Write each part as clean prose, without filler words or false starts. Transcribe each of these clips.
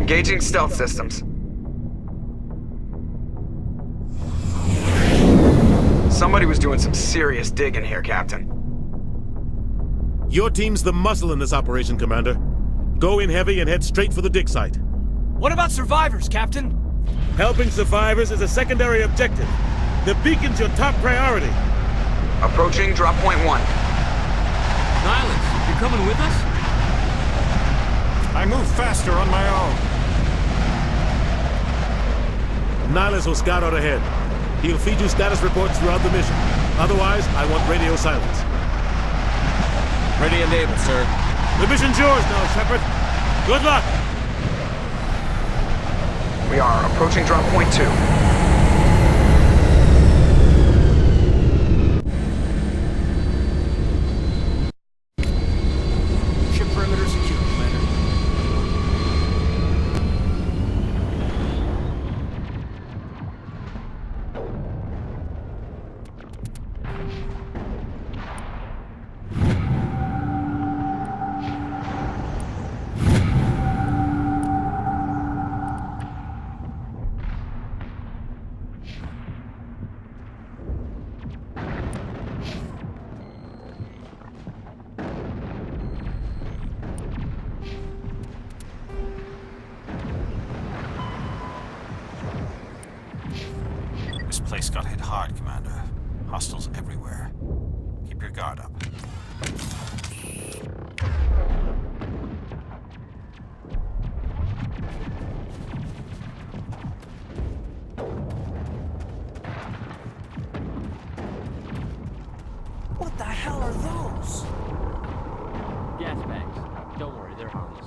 Engaging stealth systems. Somebody was doing some serious digging here, Captain. Your team's the muscle in this operation, Commander. Go in heavy and head straight for the dig site. What about survivors, Captain? Helping survivors is a secondary objective. The beacon's your top priority. Approaching drop point 1. Nihilus, you're coming with us? I move faster on my own. Nihilus will scout out ahead. He'll feed you status reports throughout the mission. Otherwise, I want radio silence. Ready and able, sir. The mission's yours now, Shepard. Good luck! We are approaching drop point 2. Ship perimeter secure, Commander. This place got hit hard, Commander. Hostiles everywhere. Keep your guard up. What the hell are those? Gas bags. Don't worry, they're harmless.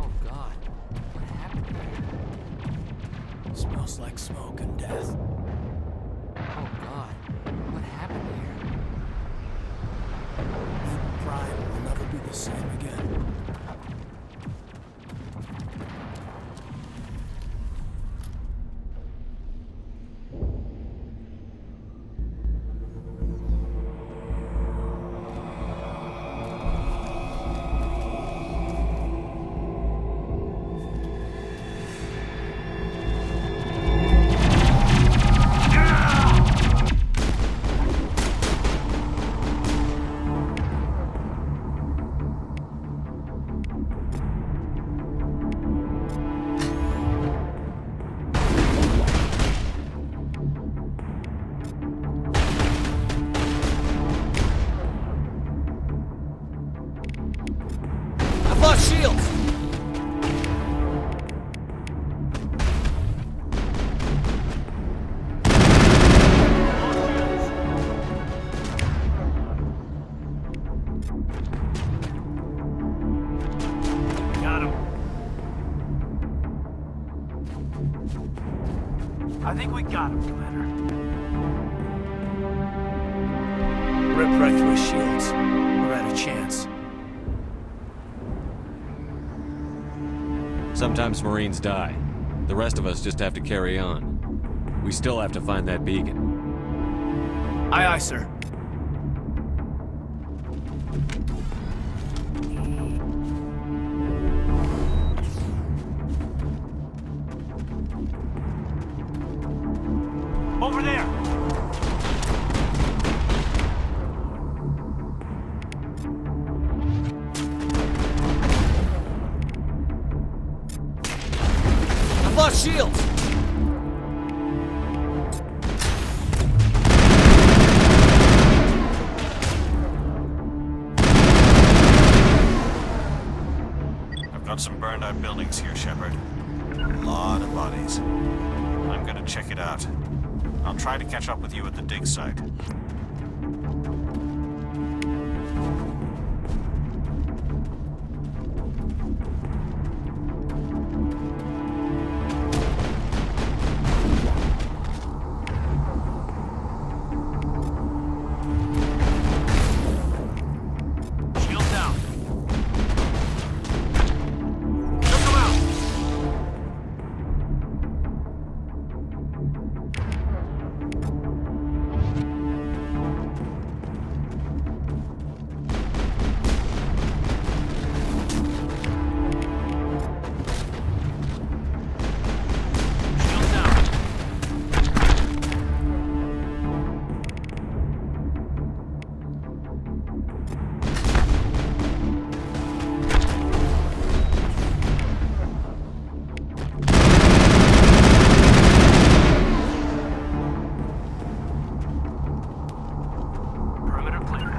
Oh God, what happened here? Smells like smoke and death. Oh God, what happened here? Prime will never be the same again. I've lost shields! Got him. I think we got him, Commander. Ripped right through his shields. We're at a chance. Sometimes Marines die. The rest of us just have to carry on. We still have to find that beacon. Aye, aye, sir. Over there! I've lost shields! I've got some burned out buildings here, Shepard. A lot of bodies. I'm gonna check it out. I'll try to catch up with you at the dig site. Shield down. Took him out. Shield down. Perimeter clear.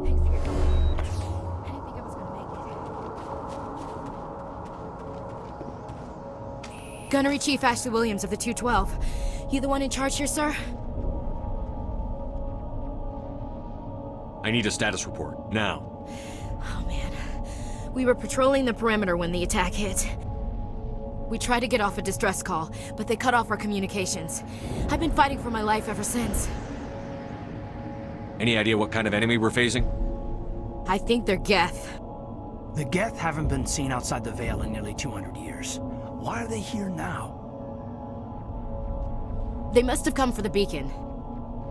Thanks for your help. I didn't think I was gonna make it. Gunnery Chief Ashley Williams of the 212. You the one in charge here, sir? I need a status report, now. Oh, man. We were patrolling the perimeter when the attack hit. We tried to get off a distress call, but they cut off our communications. I've been fighting for my life ever since. Any idea what kind of enemy we're facing? I think they're Geth. The Geth haven't been seen outside the Veil in nearly 200 years. Why are they here now? They must have come for the beacon.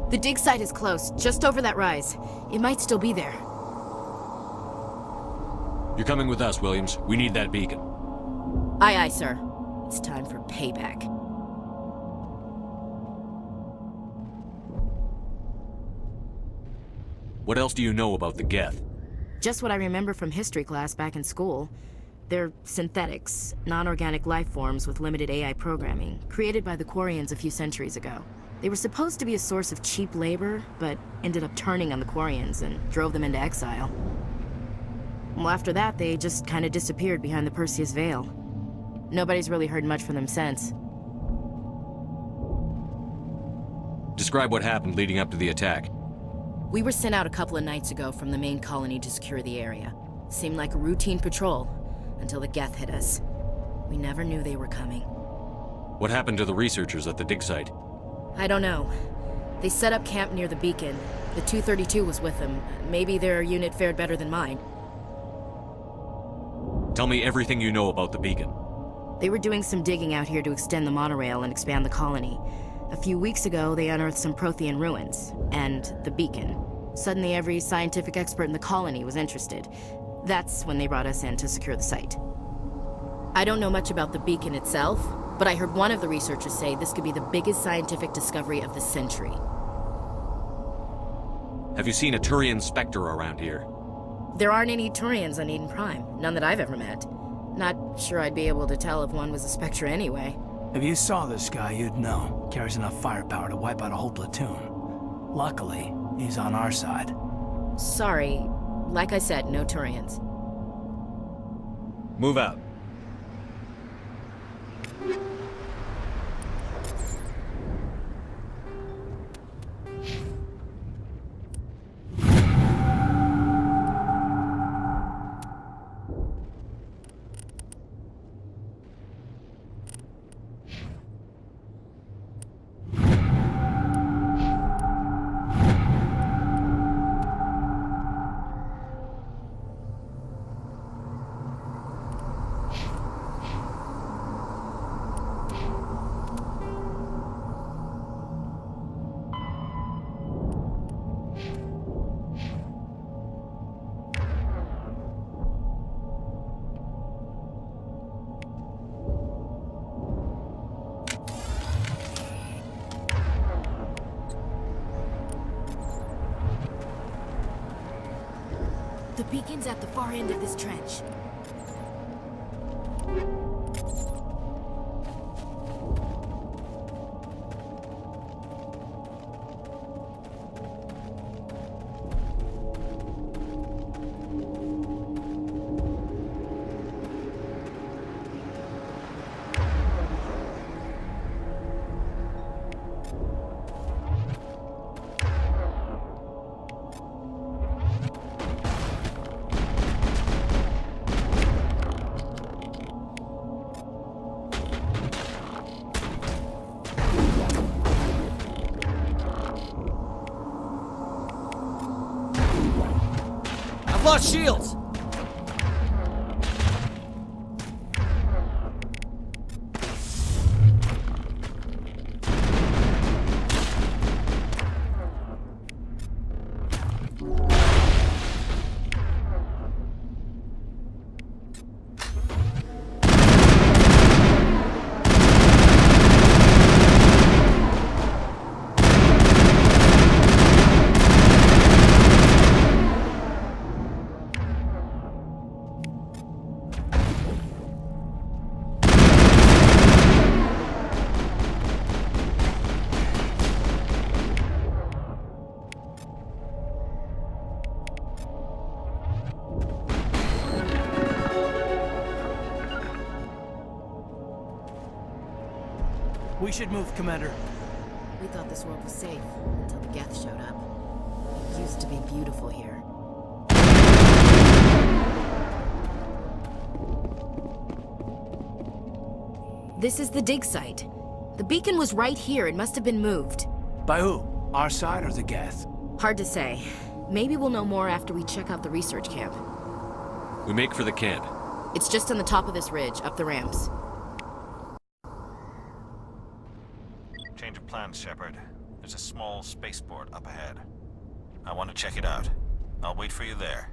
The dig site is close, just over that rise. It might still be there. You're coming with us, Williams. We need that beacon. Aye, aye, sir. It's time for payback. What else do you know about the Geth? Just what I remember from history class back in school. They're synthetics, non-organic life forms with limited AI programming, created by the Quarians a few centuries ago. They were supposed to be a source of cheap labor, but ended up turning on the Quarians and drove them into exile. Well, after that, they just kind of disappeared behind the Perseus Veil. Nobody's really heard much from them since. Describe what happened leading up to the attack. We were sent out a couple of nights ago from the main colony to secure the area. Seemed like a routine patrol, until the Geth hit us. We never knew they were coming. What happened to the researchers at the dig site? I don't know. They set up camp near the beacon. The 232 was with them. Maybe their unit fared better than mine. Tell me everything you know about the beacon. They were doing some digging out here to extend the monorail and expand the colony. A few weeks ago, they unearthed some Prothean ruins, and the beacon. Suddenly, every scientific expert in the colony was interested. That's when they brought us in to secure the site. I don't know much about the beacon itself, but I heard one of the researchers say this could be the biggest scientific discovery of the century. Have you seen a Turian Spectre around here? There aren't any Turians on Eden Prime. None that I've ever met. Not sure I'd be able to tell if one was a Spectre anyway. If you saw this guy, you'd know. Carries enough firepower to wipe out a whole platoon. Luckily, he's on our side. Sorry. Like I said, no Turians. Move out. The beacon's at the far end of this trench. I've lost shields! We should move, Commander. We thought this world was safe until the Geth showed up. It used to be beautiful here. This is the dig site. The beacon was right here. It must have been moved. By who? Our side or the Geth? Hard to say. Maybe we'll know more after we check out the research camp. We make for the camp. It's just on the top of this ridge, up the ramps. Change of plans, Shepard. There's a small spaceport up ahead. I want to check it out. I'll wait for you there.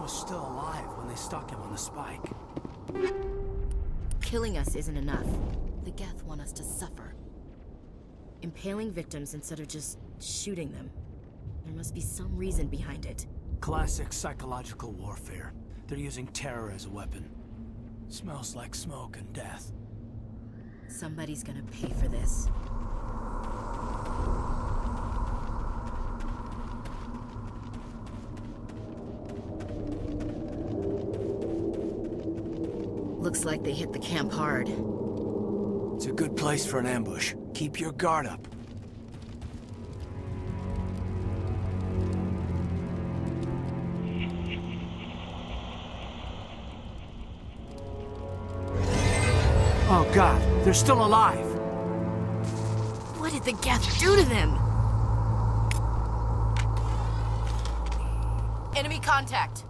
Still alive when they stuck him on the spike. Killing us isn't enough. The Geth want us to suffer. Impaling victims instead of just shooting them. There must be some reason behind it. Classic psychological warfare. They're using terror as a weapon. Smells like smoke and death. Somebody's gonna pay for this. Looks like they hit the camp hard. It's a good place for an ambush. Keep your guard up. Oh God, they're still alive! What did the Geth do to them? Enemy contact!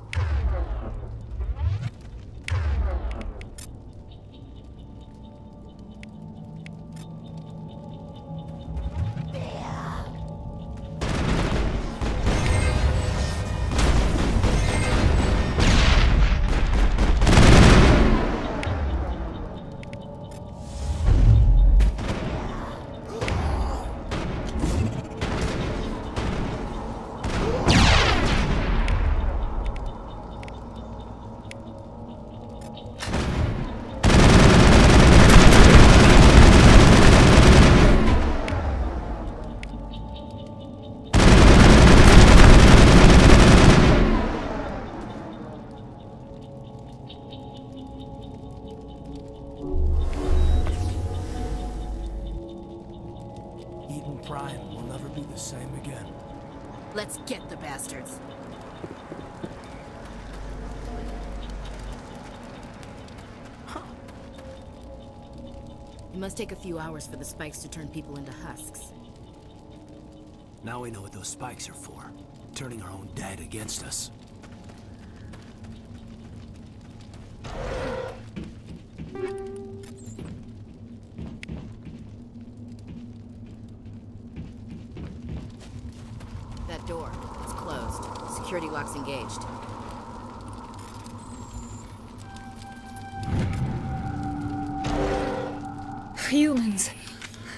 Eden Prime will never be the same again. Let's get the bastards. It must take a few hours for the spikes to turn people into husks. Now we know what those spikes are for. Turning our own dead against us. That door, it's closed. Security lock's engaged. Humans.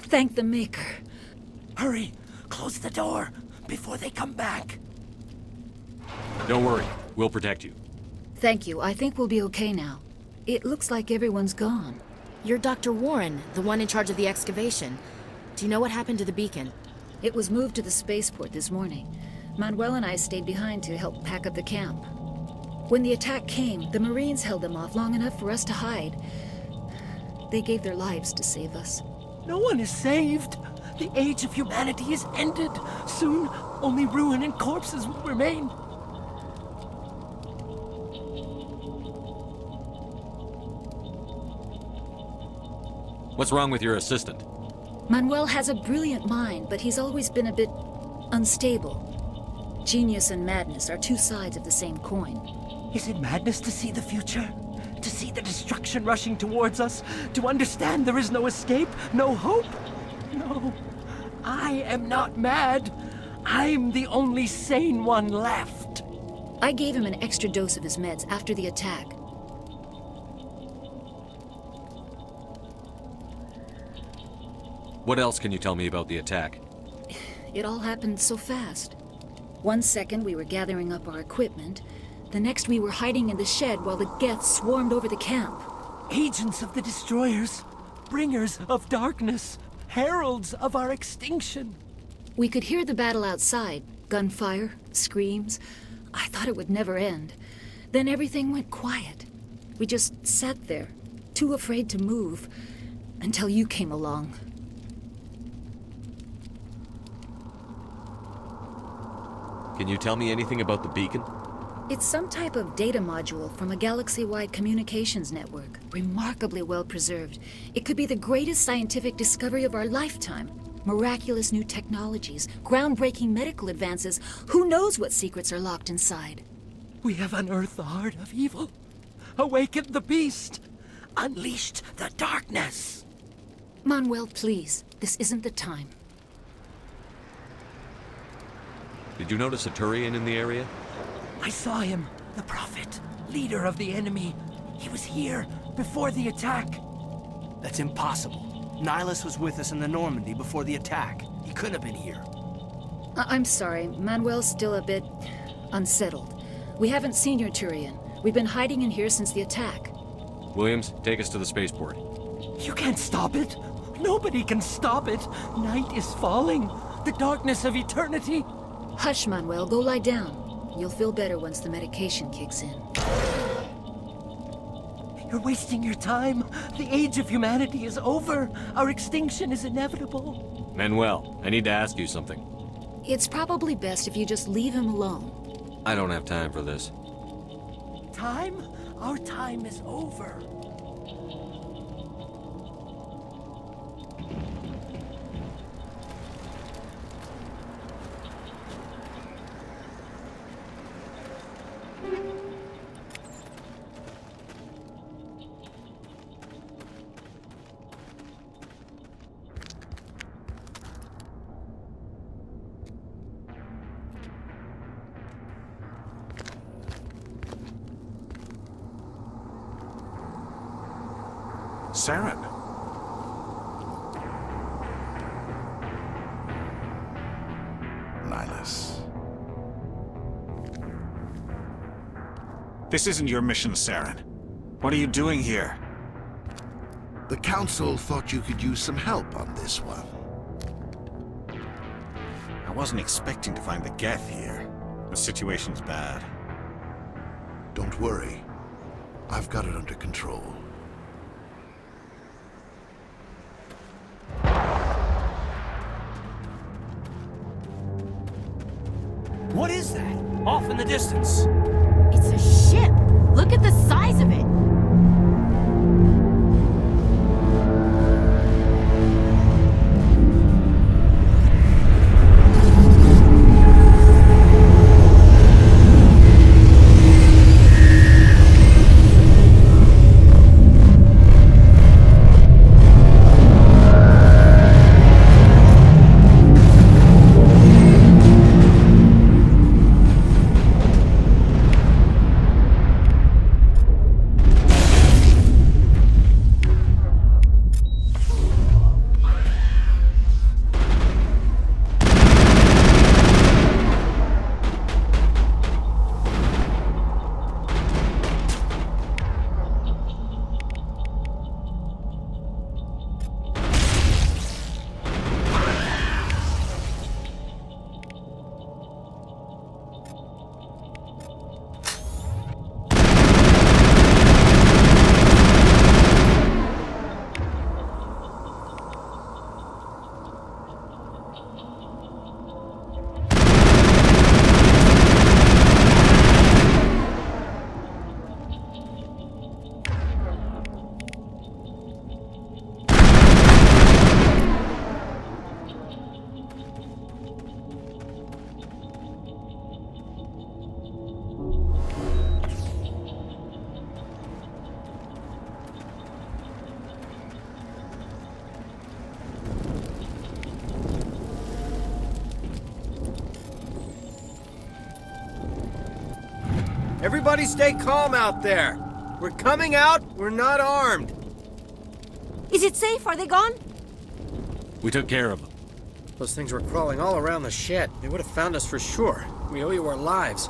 Thank the Maker. Hurry! Close the door before they come back! Don't worry, we'll protect you. Thank you. I think we'll be okay now. It looks like everyone's gone. You're Dr. Warren, the one in charge of the excavation. Do you know what happened to the beacon? It was moved to the spaceport this morning. Manuel and I stayed behind to help pack up the camp. When the attack came, the Marines held them off long enough for us to hide. They gave their lives to save us. No one is saved. The age of humanity is ended. Soon, only ruin and corpses will remain. What's wrong with your assistant? Manuel has a brilliant mind, but he's always been a bit unstable. Genius and madness are two sides of the same coin. Is it madness to see the future? To see the destruction rushing towards us? To understand there is no escape? No hope? No. I am not mad. I'm the only sane one left. I gave him an extra dose of his meds after the attack. What else can you tell me about the attack? It all happened so fast. 1 second we were gathering up our equipment. The next we were hiding in the shed while the Geth swarmed over the camp. Agents of the destroyers. Bringers of darkness. Heralds of our extinction. We could hear the battle outside. Gunfire, screams. I thought it would never end. Then everything went quiet. We just sat there, too afraid to move, until you came along. Can you tell me anything about the beacon? It's some type of data module from a galaxy-wide communications network. Remarkably well preserved. It could be the greatest scientific discovery of our lifetime. Miraculous new technologies, groundbreaking medical advances. Who knows what secrets are locked inside? We have unearthed the heart of evil. Awakened the beast. Unleashed the darkness. Manuel, please. This isn't the time. Did you notice a Turian in the area? I saw him. The Prophet. Leader of the enemy. He was here before the attack. That's impossible. Nihilus was with us in the Normandy before the attack. He couldn't have been here. I'm sorry. Manuel's still a bit unsettled. We haven't seen your Turian. We've been hiding in here since the attack. Williams, take us to the spaceport. You can't stop it. Nobody can stop it. Night is falling. The darkness of eternity. Hush, Manuel. Go lie down. You'll feel better once the medication kicks in. You're wasting your time. The age of humanity is over. Our extinction is inevitable. Manuel, I need to ask you something. It's probably best if you just leave him alone. I don't have time for this. Time? Our time is over. Saren. Nihilus. This isn't your mission, Saren. What are you doing here? The Council thought you could use some help on this one. I wasn't expecting to find the Geth here. The situation's bad. Don't worry. I've got it under control. What is that? Off in the distance. It's a ship! Look at the size of it! Everybody stay calm out there. We're coming out, we're not armed. Is it safe? Are they gone? We took care of them. Those things were crawling all around the shed. They would have found us for sure. We owe you our lives.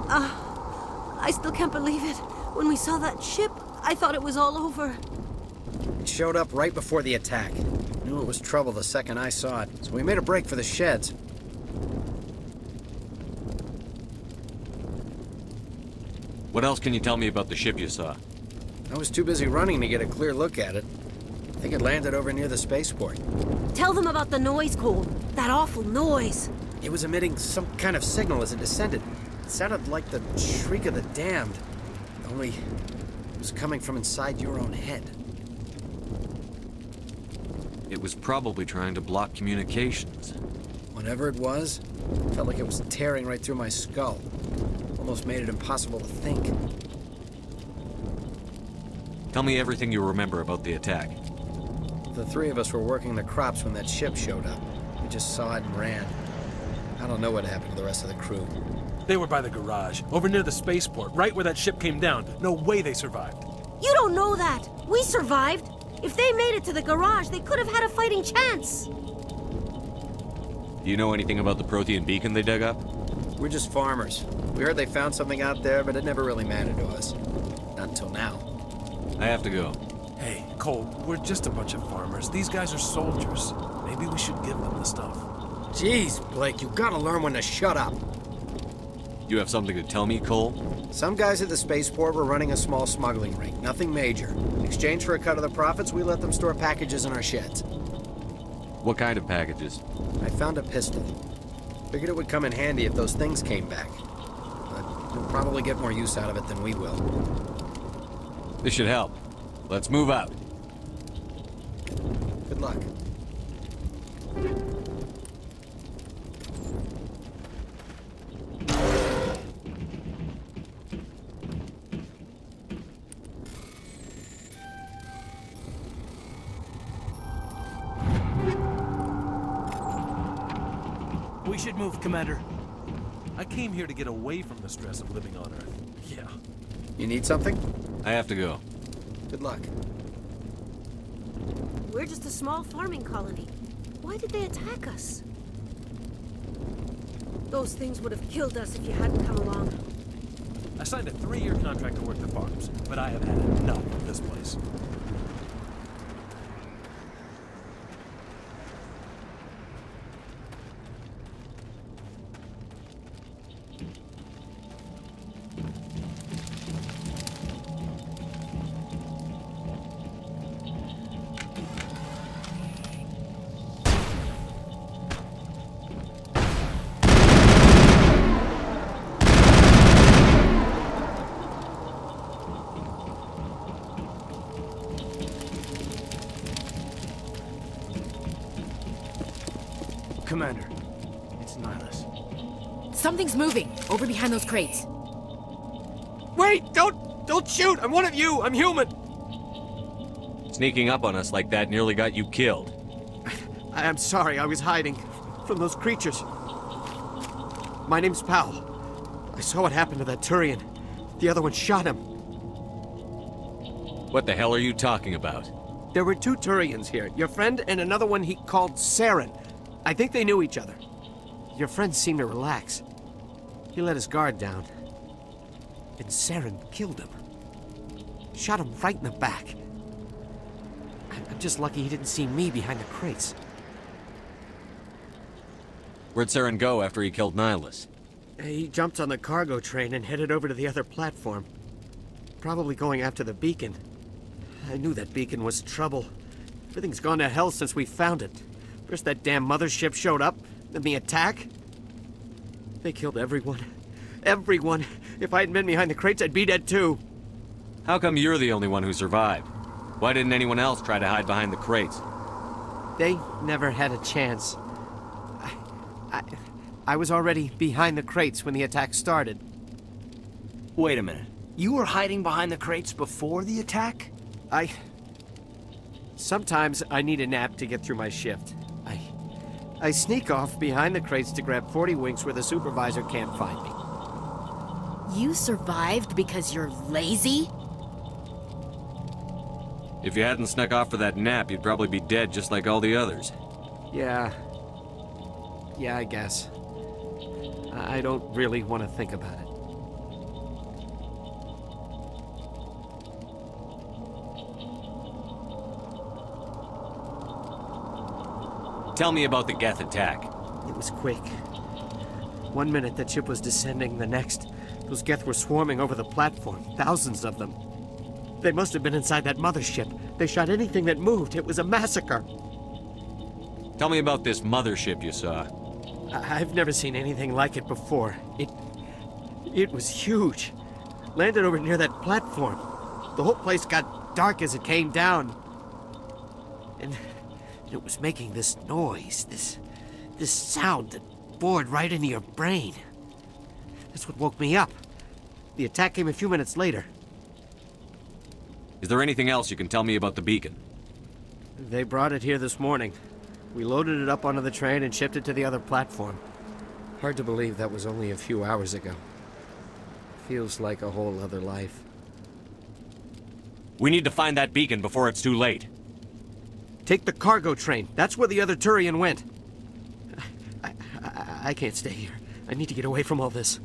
I still can't believe it. When we saw that ship, I thought it was all over. It showed up right before the attack. Knew it was trouble the second I saw it, so we made a break for the sheds. What else can you tell me about the ship you saw? I was too busy running to get a clear look at it. I think it landed over near the spaceport. Tell them about the noise, Cole. That awful noise. It was emitting some kind of signal as it descended. It sounded like the shriek of the damned. Only it was coming from inside your own head. It was probably trying to block communications. Whatever it was, it felt like it was tearing right through my skull. Almost made it impossible to think. Tell me everything you remember about the attack. The three of us were working the crops when that ship showed up. We just saw it and ran. I don't know what happened to the rest of the crew. They were by the garage, over near the spaceport, right where that ship came down. No way they survived. You don't know that. We survived. If they made it to the garage, they could have had a fighting chance. Do you know anything about the Prothean beacon they dug up? We're just farmers. We heard they found something out there, but it never really mattered to us. Not until now. I have to go. Hey, Cole, we're just a bunch of farmers. These guys are soldiers. Maybe we should give them the stuff. Jeez, Blake, you gotta learn when to shut up. You have something to tell me, Cole? Some guys at the spaceport were running a small smuggling ring, nothing major. In exchange for a cut of the profits, we let them store packages in our sheds. What kind of packages? I found a pistol. Figured it would come in handy if those things came back. But you'll probably get more use out of it than we will. This should help. Let's move out. Good luck. We should move, Commander. I came here to get away from the stress of living on Earth. Yeah. You need something? I have to go. Good luck. We're just a small farming colony. Why did they attack us? Those things would have killed us if you hadn't come along. I signed a 3-year contract to work the farms, but I have had enough of this place. Commander, it's Nihilus. Something's moving over behind those crates. Wait! Don't shoot! I'm one of you! I'm human! Sneaking up on us like that nearly got you killed. I'm sorry, I was hiding from those creatures. My name's Powell. I saw what happened to that Turian. The other one shot him. What the hell are you talking about? There were 2 Turians here. Your friend and another one he called Saren. I think they knew each other. Your friend seemed to relax. He let his guard down. And Saren killed him. Shot him right in the back. I'm just lucky he didn't see me behind the crates. Where'd Saren go after he killed Nihilus? He jumped on the cargo train and headed over to the other platform. Probably going after the beacon. I knew that beacon was trouble. Everything's gone to hell since we found it. First that damn mothership showed up, then the attack. They killed everyone. Everyone. If I hadn't been behind the crates, I'd be dead too. How come you're the only one who survived? Why didn't anyone else try to hide behind the crates? They never had a chance. I was already behind the crates when the attack started. Wait a minute. You were hiding behind the crates before the attack? Sometimes I need a nap to get through my shift. I sneak off behind the crates to grab 40 winks where the supervisor can't find me. You survived because you're lazy? If you hadn't snuck off for that nap, you'd probably be dead just like all the others. Yeah, I guess. I don't really want to think about it. Tell me about the Geth attack. It was quick. 1 minute that ship was descending, the next, those Geth were swarming over the platform. Thousands of them. They must have been inside that mothership. They shot anything that moved. It was a massacre. Tell me about this mothership you saw. I've never seen anything like it before. It was huge. Landed over near that platform. The whole place got dark as it came down. And it was making this noise, this sound that bored right into your brain. That's what woke me up. The attack came a few minutes later. Is there anything else you can tell me about the beacon? They brought it here this morning. We loaded it up onto the train and shipped it to the other platform. Hard to believe that was only a few hours ago. Feels like a whole other life. We need to find that beacon before it's too late. Take the cargo train. That's where the other Turian went. I can't stay here. I need to get away from all this.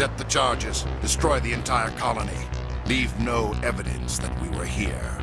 Set the charges. Destroy the entire colony. Leave no evidence that we were here.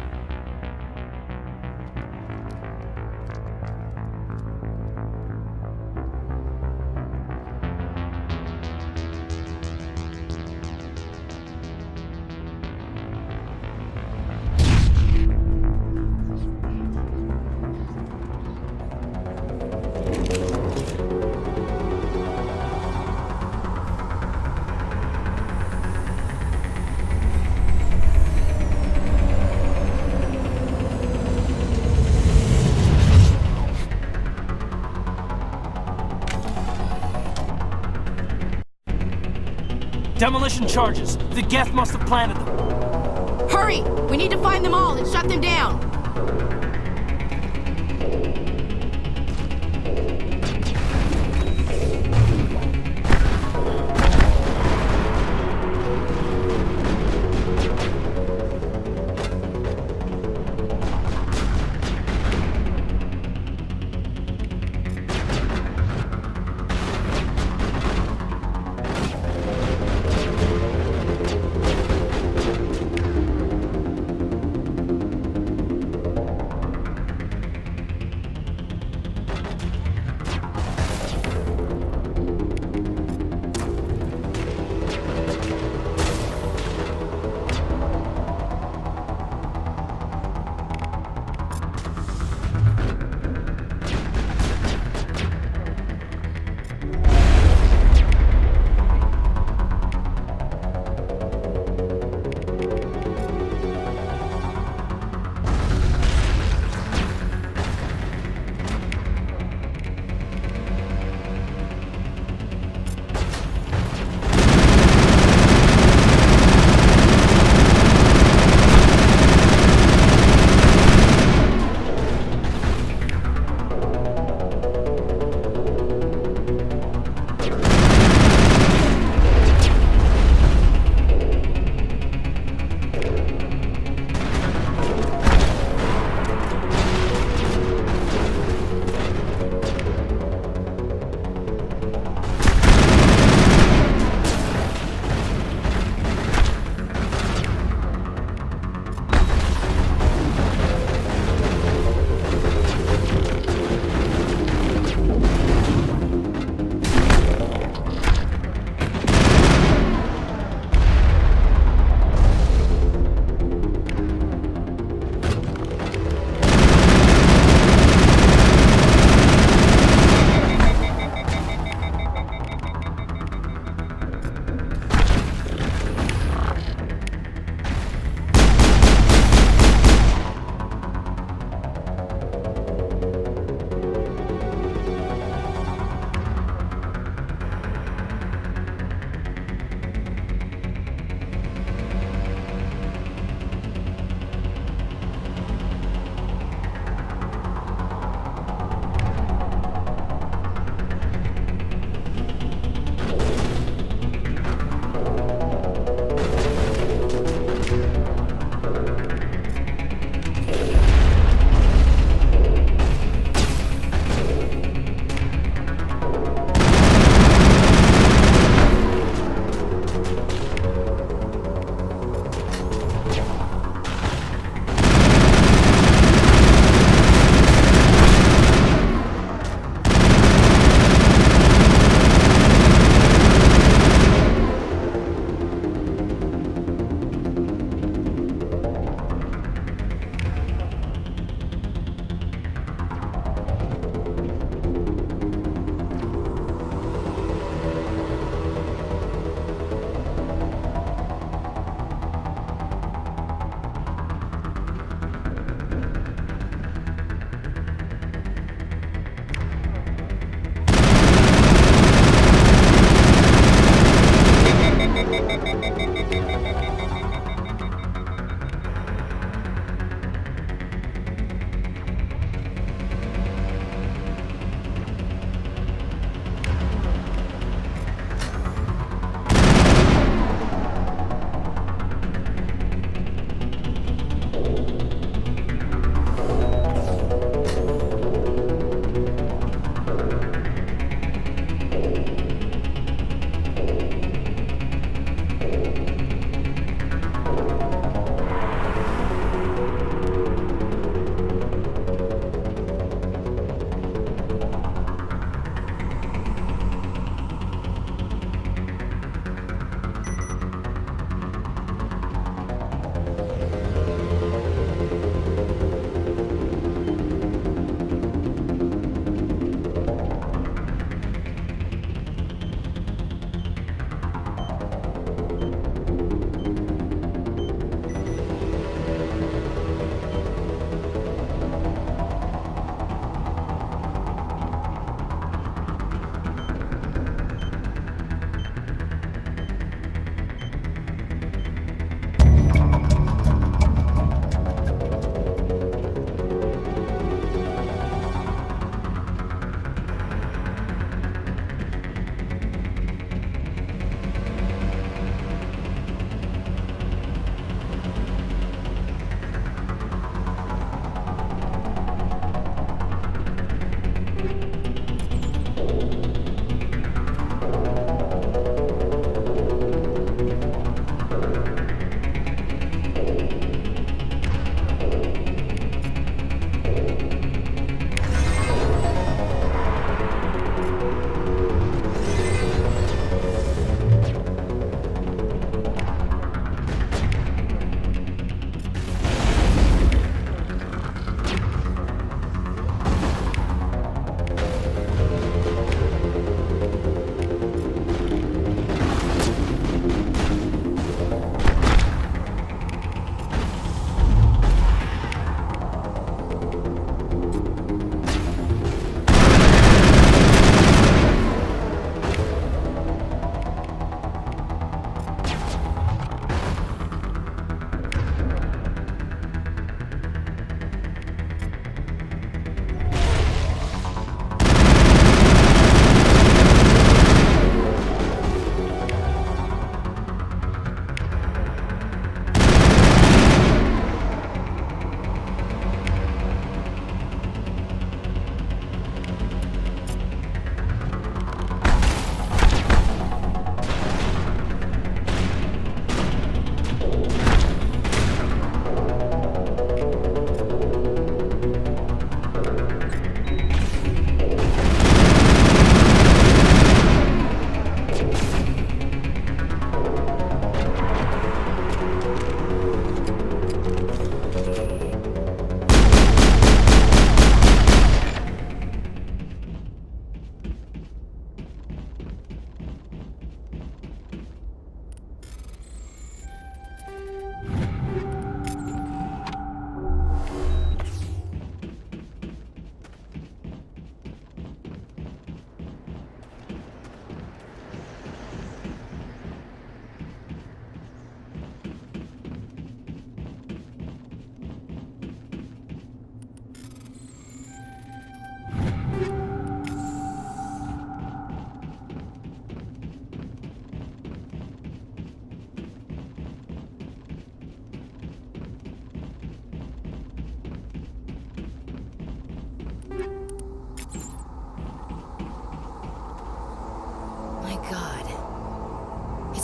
Demolition charges. The Geth must have planted them. Hurry! We need to find them all and shut them down!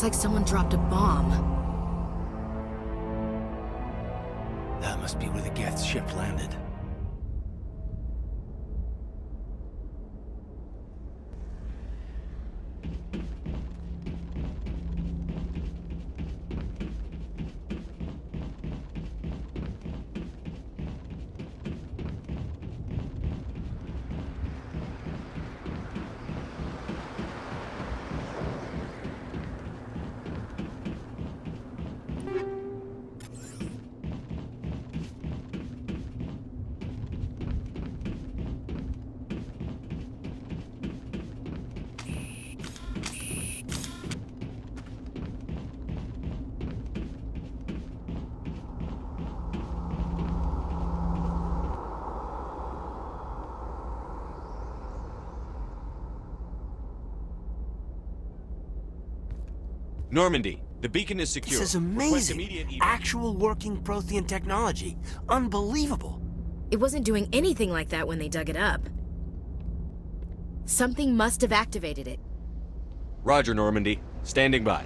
Looks like someone dropped a bomb. That must be where the Geth ship landed. Normandy, the beacon is secure. This is Request amazing. immediate evac. Actual working Prothean technology. Unbelievable. It wasn't doing anything like that when they dug it up. Something must have activated it. Roger, Normandy. Standing by.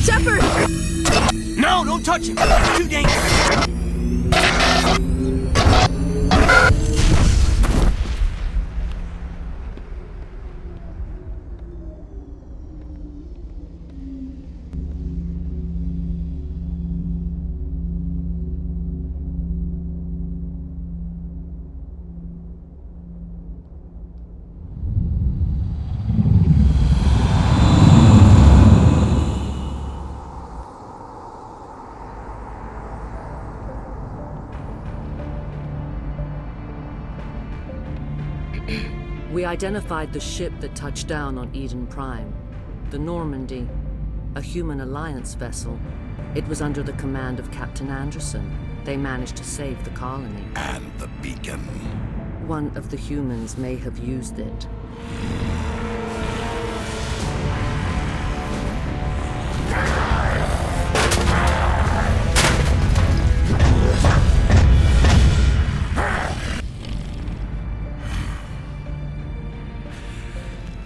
Shepard! No, don't touch him! It's too dangerous! We identified the ship that touched down on Eden Prime. The Normandy, a human alliance vessel. It was under the command of Captain Anderson. They managed to save the colony. And the beacon. One of the humans may have used it.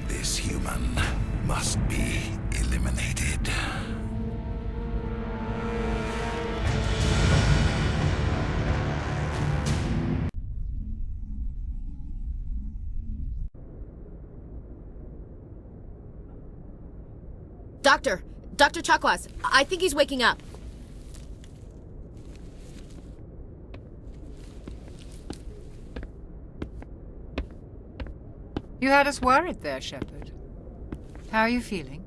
This human must be eliminated. Dr. Chakwas, I think he's waking up. You had us worried there, Shepard. How are you feeling?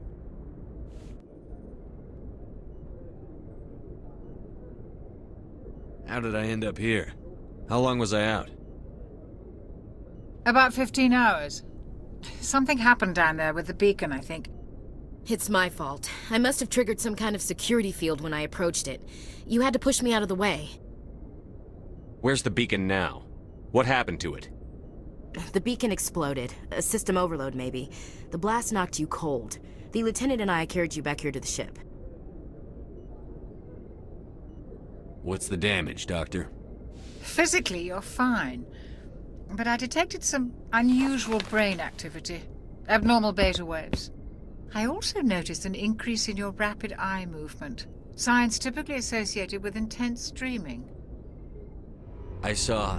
How did I end up here? How long was I out? About 15 hours. Something happened down there with the beacon, I think. It's my fault. I must have triggered some kind of security field when I approached it. You had to push me out of the way. Where's the beacon now? What happened to it? The beacon exploded. A system overload, maybe. The blast knocked you cold. The lieutenant and I carried you back here to the ship. What's the damage, Doctor? Physically, you're fine. But I detected some unusual brain activity. Abnormal beta waves. I also noticed an increase in your rapid eye movement. Signs typically associated with intense dreaming. I saw...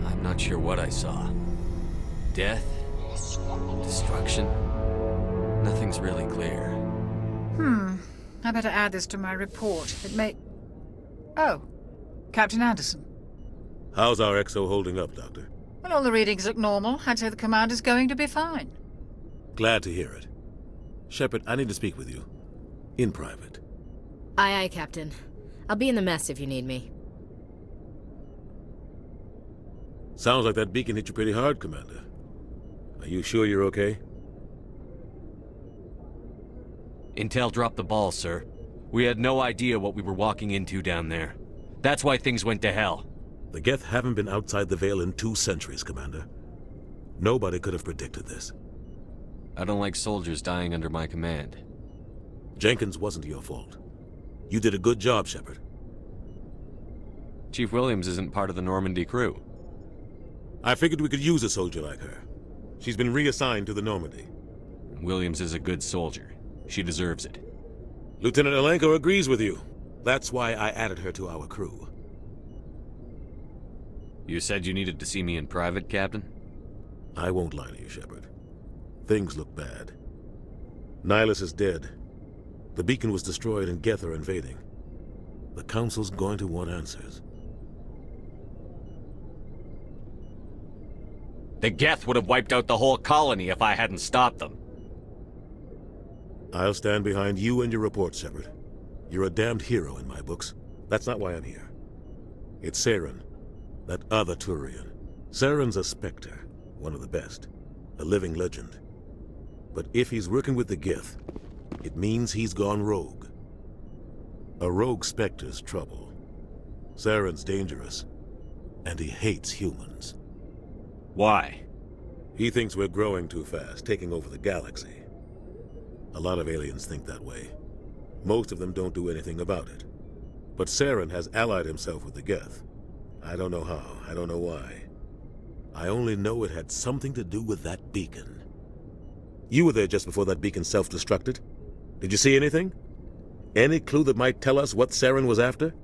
I'm not sure what I saw. Death? Destruction? Nothing's really clear. I better add this to my report. It may... Oh, Captain Anderson. How's our XO holding up, Doctor? Well, all the readings look normal. I'd say the commander's going to be fine. Glad to hear it. Shepard, I need to speak with you. In private. Aye, Captain. I'll be in the mess if you need me. Sounds like that beacon hit you pretty hard, Commander. Are you sure you're okay? Intel dropped the ball, sir. We had no idea what we were walking into down there. That's why things went to hell. The Geth haven't been outside the Veil in 2 centuries, Commander. Nobody could have predicted this. I don't like soldiers dying under my command. Jenkins wasn't your fault. You did a good job, Shepard. Chief Williams isn't part of the Normandy crew. I figured we could use a soldier like her. She's been reassigned to the Normandy. Williams is a good soldier. She deserves it. Lieutenant Alenko agrees with you. That's why I added her to our crew. You said you needed to see me in private, Captain? I won't lie to you, Shepard. Things look bad. Nihilus is dead. The beacon was destroyed and Geth are invading. The Council's going to want answers. The Geth would have wiped out the whole colony if I hadn't stopped them. I'll stand behind you and your report, Shepard. You're a damned hero in my books. That's not why I'm here. It's Saren, that other Turian. Saren's a Spectre, one of the best. A living legend. But if he's working with the Geth, it means he's gone rogue. A rogue Spectre's trouble. Saren's dangerous, and he hates humans. Why? He thinks we're growing too fast, taking over the galaxy. A lot of aliens think that way. Most of them don't do anything about it. But Saren has allied himself with the Geth. I don't know how, I don't know why. I only know it had something to do with that beacon. You were there just before that beacon self-destructed. Did you see anything? Any clue that might tell us what Saren was after?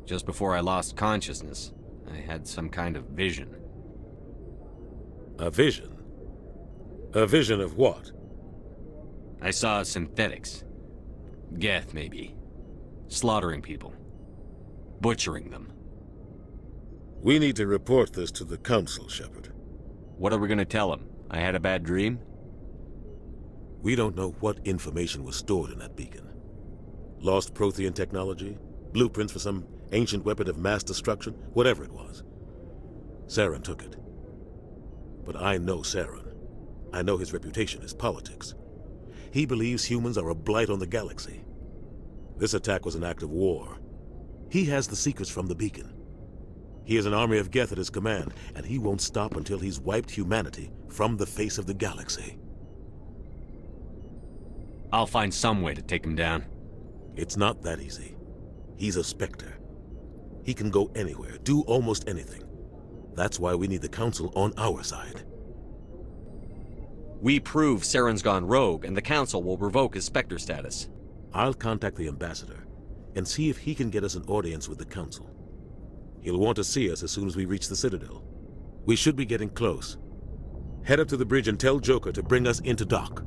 Just before I lost consciousness, I had some kind of vision. A vision? A vision of what? I saw synthetics. Geth, maybe. Slaughtering people. Butchering them. We need to report this to the Council, Shepard. What are we gonna tell them? I had a bad dream? We don't know what information was stored in that beacon. Lost Prothean technology? Blueprints for some ancient weapon of mass destruction? Whatever it was. Saren took it. But I know Saren. I know his reputation is politics. He believes humans are a blight on the galaxy. This attack was an act of war. He has the secrets from the beacon. He has an army of Geth at his command, and he won't stop until he's wiped humanity from the face of the galaxy. I'll find some way to take him down. It's not that easy. He's a Spectre. He can go anywhere, do almost anything. That's why we need the Council on our side. We prove Saren's gone rogue, and the Council will revoke his Spectre status. I'll contact the Ambassador and see if he can get us an audience with the Council. He'll want to see us as soon as we reach the Citadel. We should be getting close. Head up to the bridge and tell Joker to bring us into dock.